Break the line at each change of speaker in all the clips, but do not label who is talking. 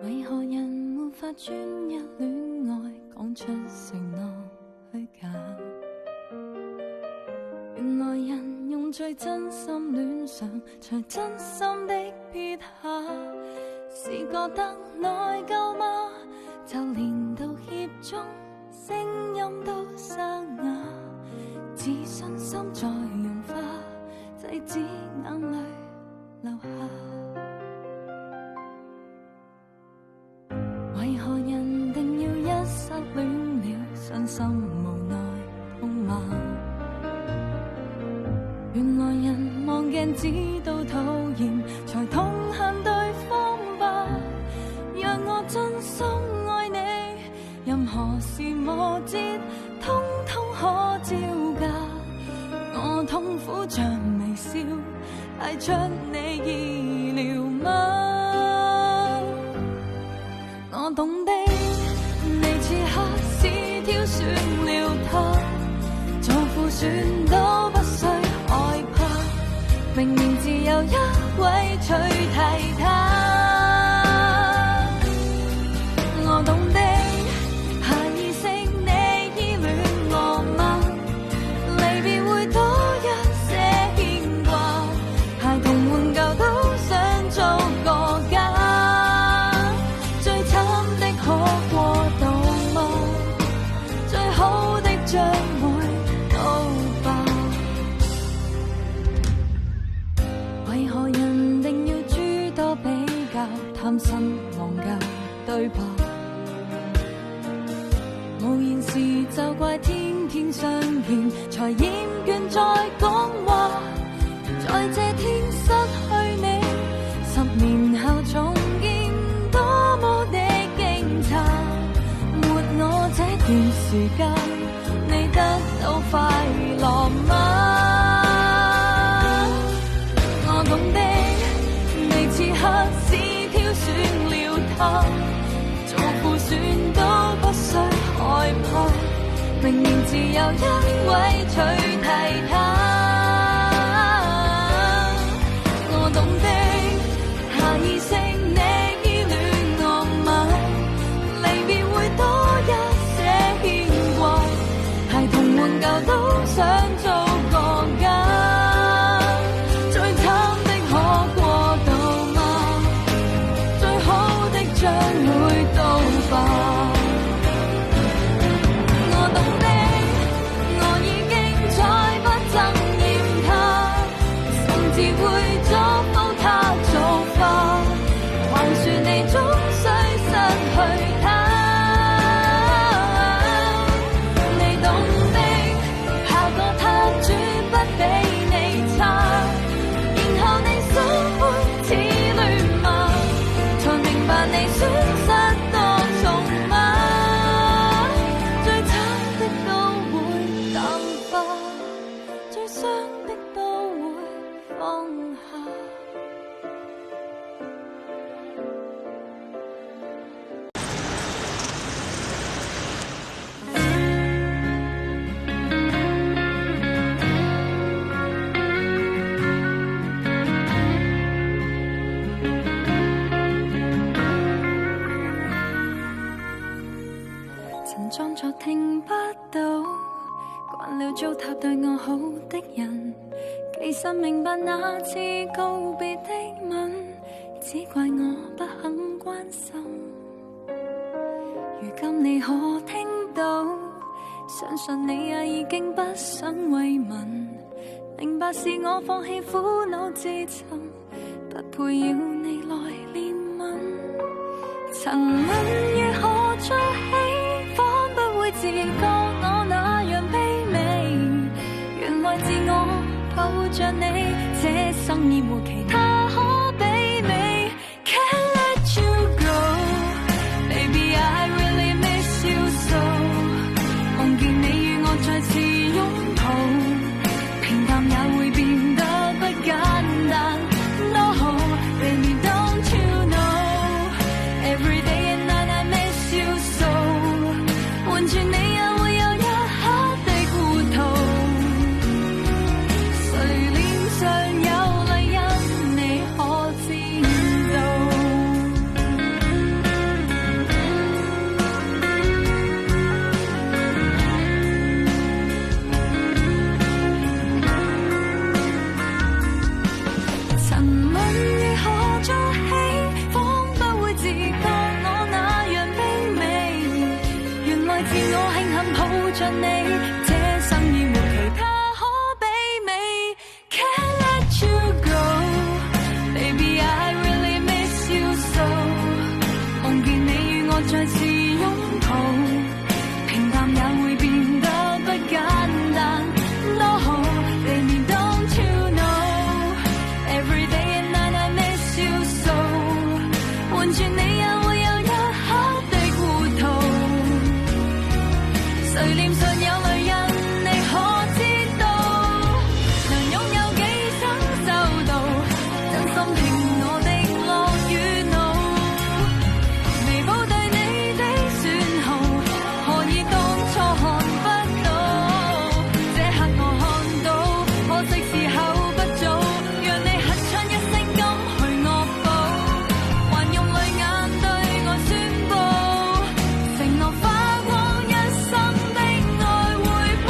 為何人無法專一戀愛，講出承諾虛假？原來人用最真心戀上，才真心的撇下。是覺得內疚嗎？就連道歉中聲音都沙啞，自信心在融化，制止眼淚流下。為何人定要一失戀了，傷心無奈痛罵？原來人望鏡子都討厭，才痛恨對方吧。讓我真心愛你，任何事磨折通通可招架。我痛苦像微笑，帶出你意料嗎？我懂的，你此刻是挑選了他，做副選都不需害怕，明明自有一位取替他。我懂的，下意識你依戀我嗎？離別會多一些牽掛，孩童換舊都想做個家。最慘的可過渡嗎？最好的將會到吧？為何人定要諸多比較，貪新忘舊對白？無言時就怪天天相見，才厭倦再講話。在這天失去你，10年後重見，多麼的驚詫。沒我這段時間，你得到快樂嗎？我懂的，你此刻是挑選了他，做副選都不需害怕，明明自有一位取替他。我懂的，下意識你依戀我嗎？離別會多一些牽掛，孩童換舊都想做個家。最慘的可過渡嗎？最好的將會到吧？裝作聽不到，慣了糟蹋對我好的人，其實明白那次告別的吻，只怪我不肯關心。如今你可聽到，相信你也已經不想慰問，明白是我放棄苦惱自尋，不配要你來憐憫。曾問如何再起，不會自覺我那樣卑微，原來自我抱着你，這生已沒其他可媲美。Can't let you go, baby I really miss you so。 夢見你與我再次擁抱，平淡也會變得不簡單。No baby don't you know every day and night I miss you so。 換轉你也會有一刻的糊塗，誰憐換轉你也會有一刻的糊塗。誰臉上有淚印，你可知道？能擁有幾想收到，真心聽我的樂與怒。彌補對你的損耗，何以當初看不到？這刻我看到，可惜時候不早，讓你狠唱一聲甘去惡報，還用淚眼對我宣佈，承諾花光一生的愛回報。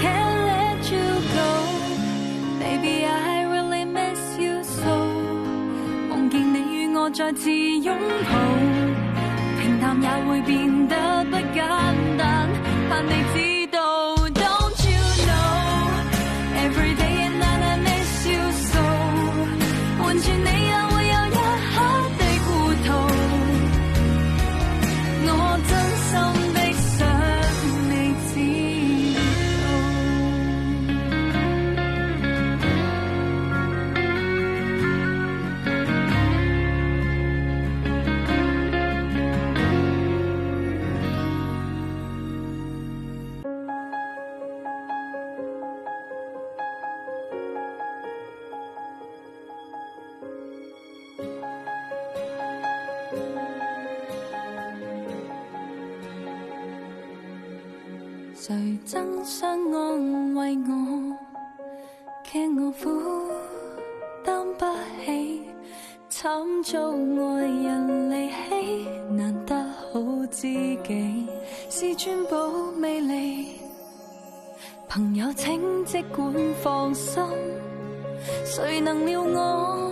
Can't let you go, baby, I really miss you so。 夢見你與我再次擁抱，平淡也會變得不簡單，盼你知道。Don't you know, every day and night I miss you so。 換轉你也會有一刻的糊塗，我真心的想你知道。誰爭相安慰我，驚我負擔不起，慘遭愛人離棄，難得好知己，是尊寶魅力。朋友請即管放心，誰能料我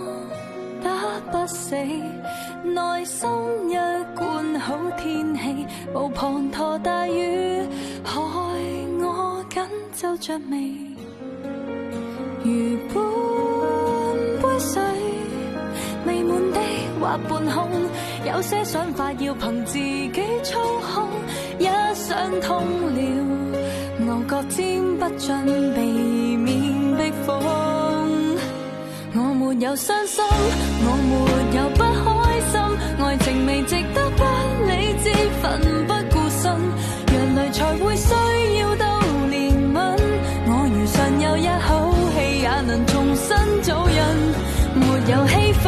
打不死，內心一貫好天氣，無滂沱大雨害我緊皺着眉。如半杯水未滿的或半空，有些想法要憑自己操控，一想通了，牛角尖不盡，避免逼瘋。我沒有傷心，我沒有不開心，愛情未值得不理智，奮不顧身，若淚才會需要到憐憫。我如尚有一口氣，也能重新做人。沒有氣氛，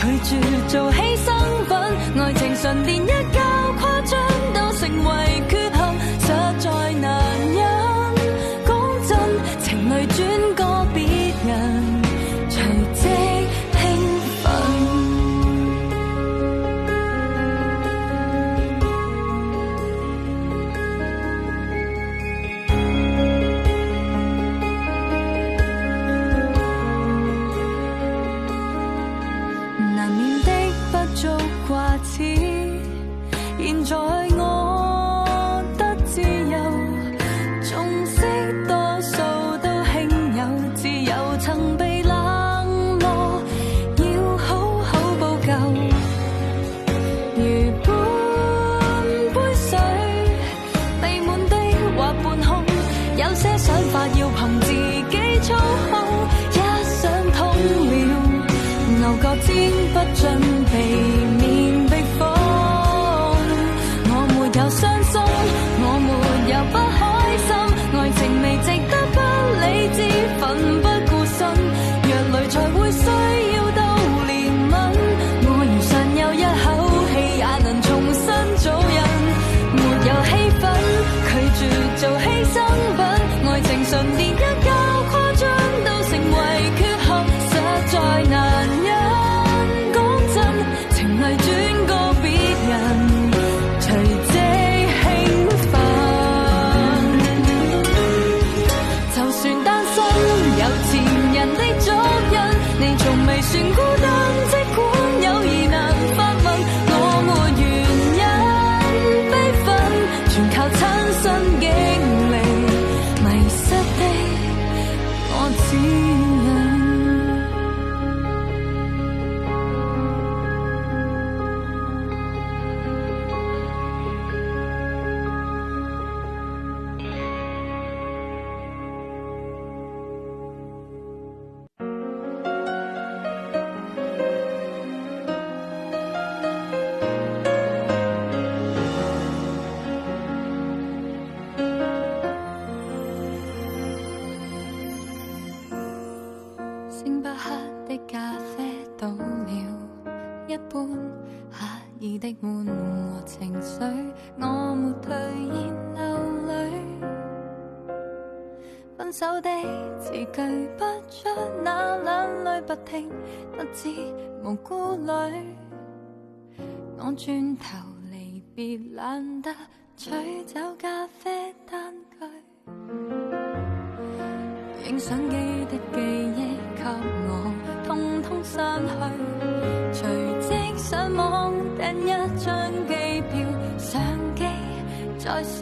拒絕做犧牲品，愛情純連一較誇張都成為缺陷，實在難忍。講真，情侶轉過別人，隨即興奮。難免的不足掛齒，現在我得自由，縱識多數都輕有，自由曾被冷落，要好好補救。如半杯水未滿的或半空，有些想法要憑自己操控，一想通了，牛角尖不盡，避免逼瘋。我沒有傷心，我沒有不開心，愛情未值得不理智，奮不顧身，若淚才會需要到憐憫。我如尚有一口氣，也能重新做人。沒有氣氛，拒絕做犧牲品，愛情純連一較誇張都成為缺陷，實在難忍。分手的字句，不出那兩淚不停，不知無顧慮。我轉頭離別，懶得取走咖啡單據，影相機的記憶給我通通刪去，隨即上網訂一張機票，相機在誰？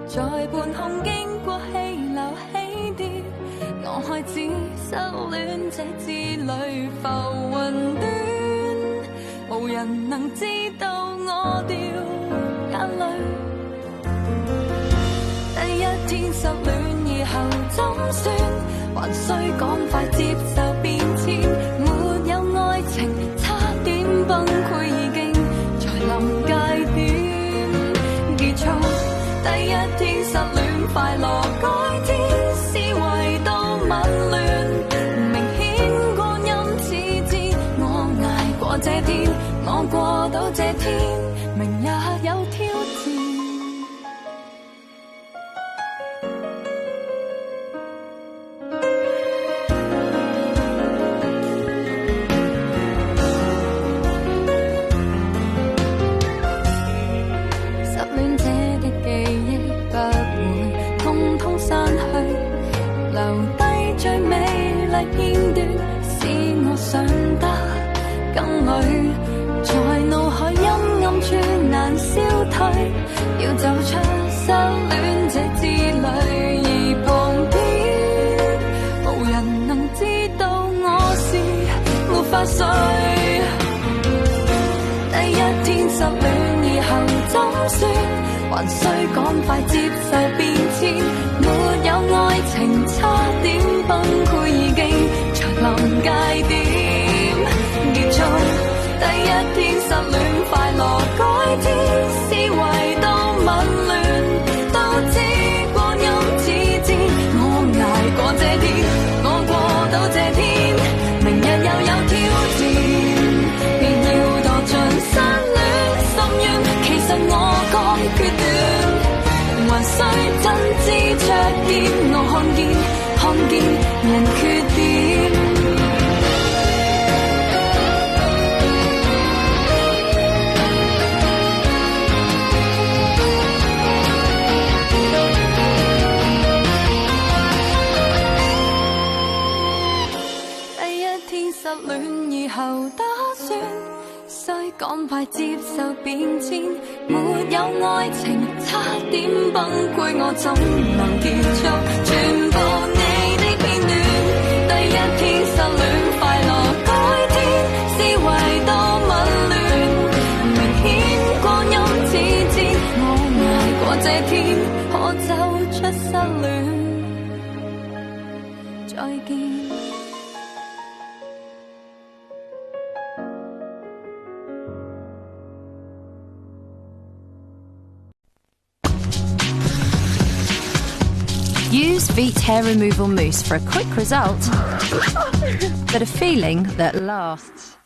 在半空經過氣流起跌，我開始失戀，這之旅浮雲端，無人能知道我掉眼淚。第一天失戀以後怎算？還需趕快接受變遷，沒有愛情差點崩潰，已經在臨界點結束。第一天失戀快樂改天，思維都紊亂，明顯光陰似箭，我捱過這天，我過到這天，明日有挑戰。片段使我想得更累，在腦海陰暗處難消退，要走出失戀這之旅，而旁邊無人能知道我是沒法睡。第一天失戀以後怎算？還需趕快接受變遷，沒有愛情差點崩潰，已經在臨界點結束。第一天失戀快樂改天，思維都紊亂，都知光陰似箭，我捱過這天，我過到這天，明日又有挑戰，便要墮進失戀深淵。其實我講決斷，還需真知灼見，我看見人缺點。第一天失戀以後打算，需趕快接受變遷，沒有愛情差點崩潰，我怎能結束全部你的片段？第一天失戀快樂改天，思維都紊亂，明顯光陰似箭，我捱過這天，可走出失戀，再見。
Use Veet hair removal mousse for a quick result, but a feeling that lasts.